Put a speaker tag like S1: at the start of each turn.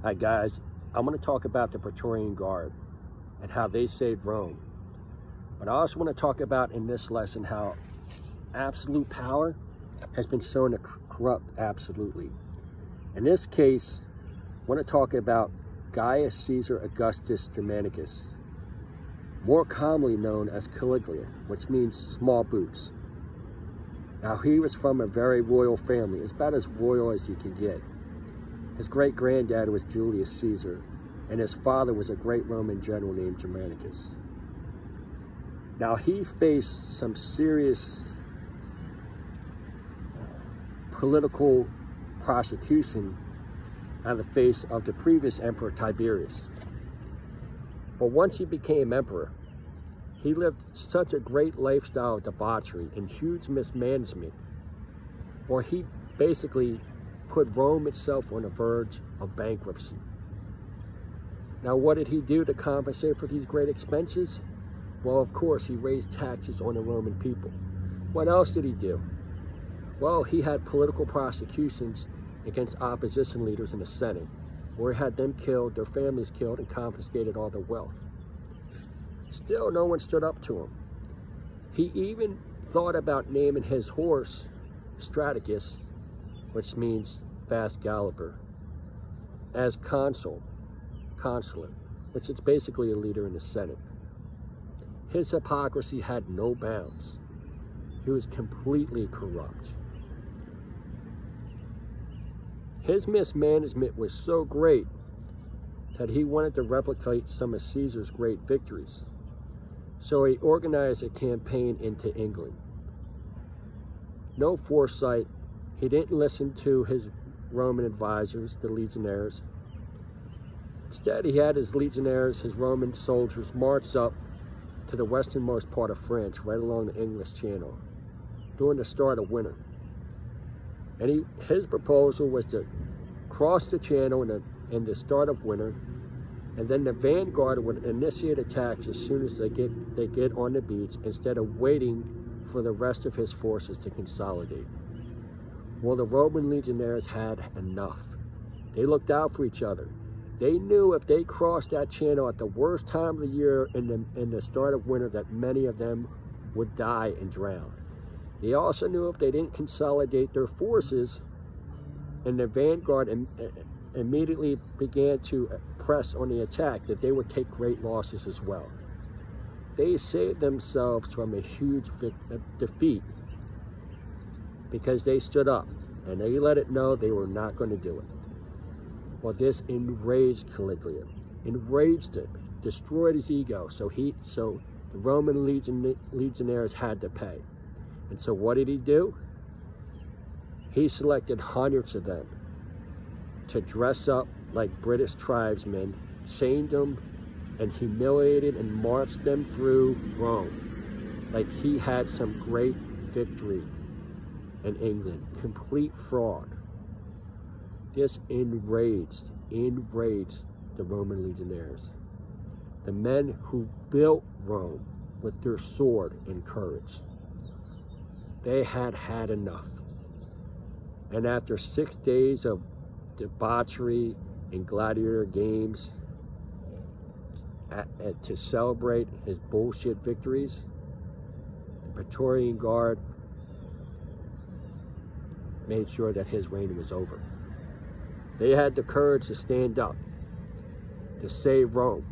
S1: Hi guys, I'm going to talk about the Praetorian Guard and how they saved Rome. But I also want to talk about in this lesson how absolute power has been shown to corrupt absolutely. In this case, I want to talk about Gaius Caesar Augustus Germanicus, more commonly known as Caligula, which means small boots. Now, he was from a very royal family. It's about as royal as you can get. His great-granddad was Julius Caesar, and his father was a great Roman general named Germanicus. Now, he faced some serious political prosecution on the face of the previous emperor Tiberius. But once he became emperor, he lived such a great lifestyle of debauchery and huge mismanagement, where he basically put Rome itself on the verge of bankruptcy. Now, what did he do to compensate for these great expenses? Well, of course, he raised taxes on the Roman people. What else did he do? Well, he had political prosecutions against opposition leaders in the Senate, where he had them killed, their families killed, and confiscated all their wealth. Still, no one stood up to him. He even thought about naming his horse Strategus, which means fast galloper, as consulate, which is basically a leader in the Senate. His hypocrisy had no bounds. He was completely corrupt. His mismanagement was so great that he wanted to replicate some of Caesar's great victories. So he organized a campaign into England. No foresight. He didn't listen to his Roman advisors, the legionaries. Instead, he had his legionaries, his Roman soldiers, march up to the westernmost part of France, right along the English Channel, during the start of winter. And his proposal was to cross the channel in the start of winter, and then the vanguard would initiate attacks as soon as they get on the beach, instead of waiting for the rest of his forces to consolidate. Well, the Roman legionaries had enough. They looked out for each other. They knew if they crossed that channel at the worst time of the year in the start of winter, that many of them would die and drown. They also knew if they didn't consolidate their forces and the vanguard immediately began to press on the attack, that they would take great losses as well. They saved themselves from a huge defeat because they stood up and they let it know they were not going to do it. Well, this enraged Caligula, enraged him, destroyed his ego, so the Roman legionaries had to pay. And so what did he do? He selected hundreds of them to dress up like British tribesmen, chained them, and humiliated and marched them through Rome like he had some great victory in England. Complete fraud. This enraged the Roman legionaries, the men who built Rome with their sword and courage. They had had enough. And after 6 days of debauchery and gladiator games to celebrate his bullshit victories, the Praetorian Guard made sure that his reign was over. They had the courage to stand up, to save Rome.